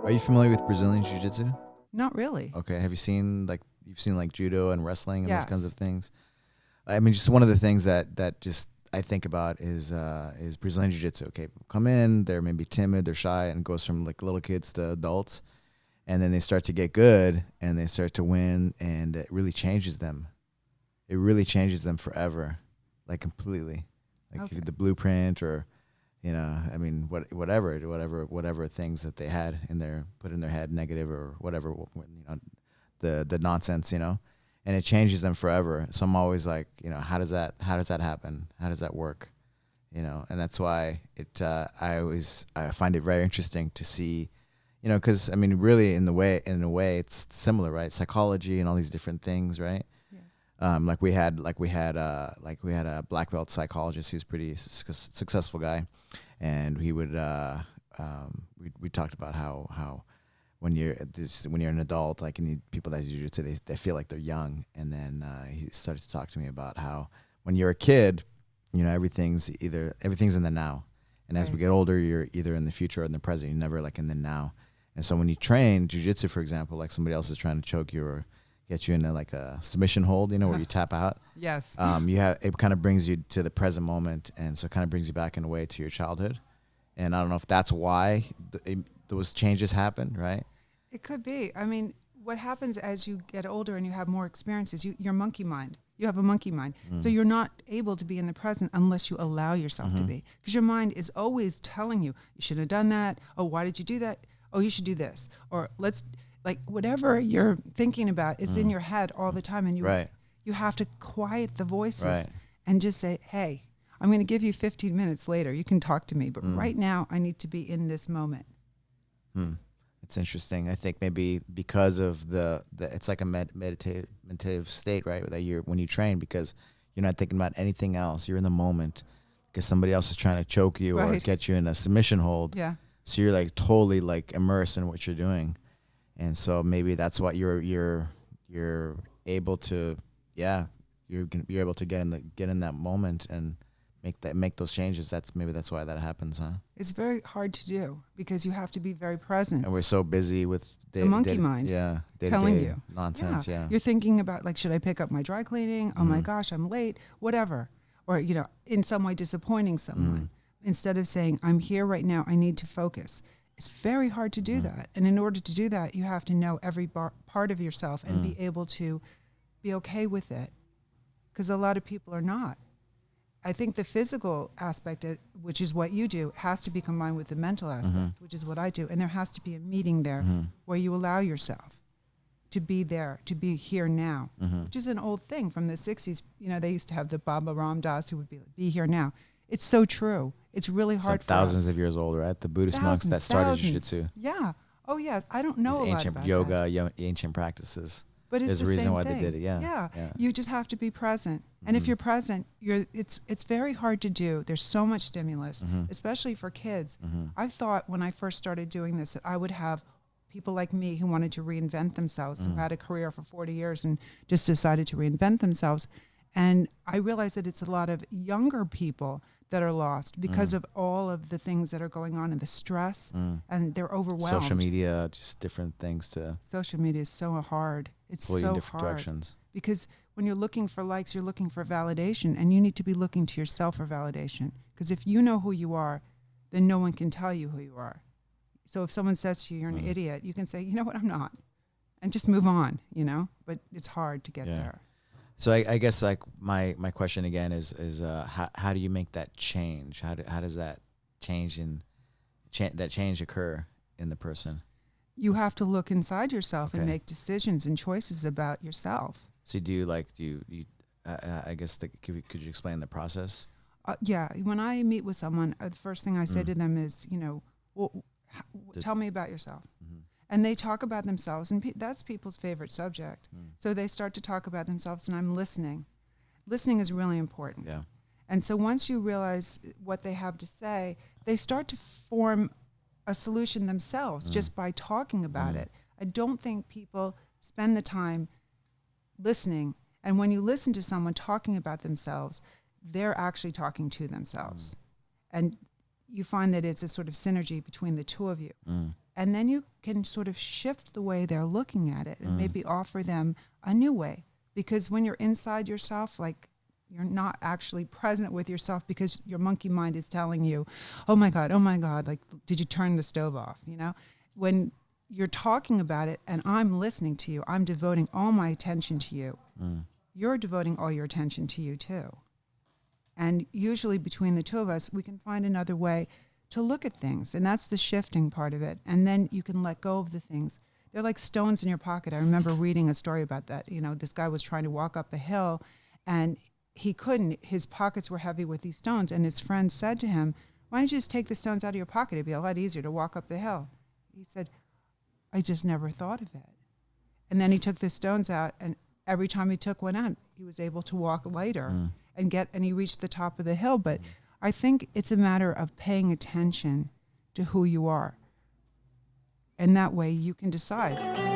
Are you familiar with Brazilian Jiu-Jitsu? Not really. Okay. Have you seen you've seen like judo and wrestling and those kinds Yes. of things? I mean, just one of the things that just I think about is Brazilian Jiu-Jitsu. Okay, people come in, they're maybe timid, they're shy, and it goes from like little kids to adults, and then they start to get good and they start to win, and it really changes them. It really changes them forever, like completely, like Okay. the blueprint or, I mean, whatever things that they had put in their head, negative or whatever, the nonsense, and it changes them forever. So I'm always like, how does that happen? How does that work? And that's why I find it very interesting to see, because I mean, really in a way, it's similar, right? Psychology and all these different things, right? Yes. Like we had a black belt psychologist who's pretty successful guy, and he would we talked about how when you're an adult, like people that do jiu-jitsu, they feel like they're young, and then he started to talk to me about how when you're a kid, everything's in the now, and as we Right. get older, you're either in the future or in the present. You're never like in the now. And so when you train jiu-jitsu, for example, like somebody else is trying to choke you or get you in like a submission hold, where you tap out. Yes. It kind of brings you to the present moment, and so it kind of brings you back in a way to your childhood. And I don't know if that's why those changes happen, right? It could be. I mean, what happens as you get older and you have more experiences, your monkey mind. You have a monkey mind. So you're not able to be in the present unless you allow yourself to be. Because your mind is always telling you, you shouldn't have done that. Oh, why did you do that? Oh, you should do this. Or whatever you're thinking about is in your head all the time. And Right. you have to quiet the voices Right. and just say, hey, I'm going to give you 15 minutes later. You can talk to me. But right now, I need to be in this moment. It's interesting. I think maybe because of the it's like a meditative state, right? That when you train, because you're not thinking about anything else. You're in the moment because somebody else is trying to choke you or Right. get you in a submission hold. Yeah. So you're like totally like immersed in what you're doing. And so maybe that's what you're able to, you're able to get in that moment and make those changes. That's why that happens, huh? It's very hard to do because you have to be very present. And we're so busy with The monkey mind telling day-to-day you. nonsense. Yeah. You're thinking about should I pick up my dry cleaning? Oh my gosh, I'm late, whatever. Or, in some way disappointing someone. Instead of saying, I'm here right now, I need to focus. It's very hard to do that. And in order to do that, you have to know every part of yourself and be able to be okay with it. Because a lot of people are not. I think the physical aspect, which is what you do, has to be combined with the mental aspect, which is what I do. And there has to be a meeting there where you allow yourself to be there, to be here now, which is an old thing from the 60s. They used to have the Baba Ram Dass who would be here now. It's so true. It's really hard for thousands us. of years old, right? The Buddhist monks that started Thousands. jiu-jitsu. Yeah. Oh, yes. I don't know a These lot ancient about yoga, that. ancient practices. But it's There's the a reason same why thing. they did it. Yeah. Yeah. You just have to be present. And if you're present, it's very hard to do. There's so much stimulus, especially for kids. I thought when I first started doing this that I would have people like me who wanted to reinvent themselves, who had a career for 40 years and just decided to reinvent themselves. And I realized that it's a lot of younger people that are lost because of all of the things that are going on and the stress, and they're overwhelmed. Social media, just different things to Social media is so hard. It's pull you so in different hard directions. because when you're looking for likes, you're looking for validation, and you need to be looking to yourself for validation. Because if you know who you are, then no one can tell you who you are. So if someone says to you, you're an idiot, you can say, you know what, I'm not, and just move on, But it's hard to get there. So I guess like my question again is how do you make that change? How does that change occur in the person? You have to look inside yourself and Okay. make decisions and choices about yourself. So I guess could you explain the process? Yeah, when I meet with someone, the first thing I say to them is, tell me about yourself. And they talk about themselves, and that's people's favorite subject. So they start to talk about themselves, and I'm listening. Listening is really important. Yeah. And so once you realize what they have to say, they start to form a solution themselves just by talking about it. I don't think people spend the time listening. And when you listen to someone talking about themselves, they're actually talking to themselves. And you find that it's a sort of synergy between the two of you. And then you can sort of shift the way they're looking at it and maybe offer them a new way. Because when you're inside yourself, like, you're not actually present with yourself because your monkey mind is telling you, oh my God, like, did you turn the stove off? You know, when you're talking about it and I'm listening to you, I'm devoting all my attention to you. You're devoting all your attention to you too. And usually between the two of us, we can find another way to look at things. And that's the shifting part of it. And then you can let go of the things. They're like stones in your pocket. I remember reading a story about that. You know, this guy was trying to walk up a hill and he couldn't. His pockets were heavy with these stones. And his friend said to him, why don't you just take the stones out of your pocket? It'd be a lot easier to walk up the hill. He said, I just never thought of it. And then he took the stones out, and every time he took one out, he was able to walk lighter and he reached the top of the hill. But I think it's a matter of paying attention to who you are. And that way you can decide.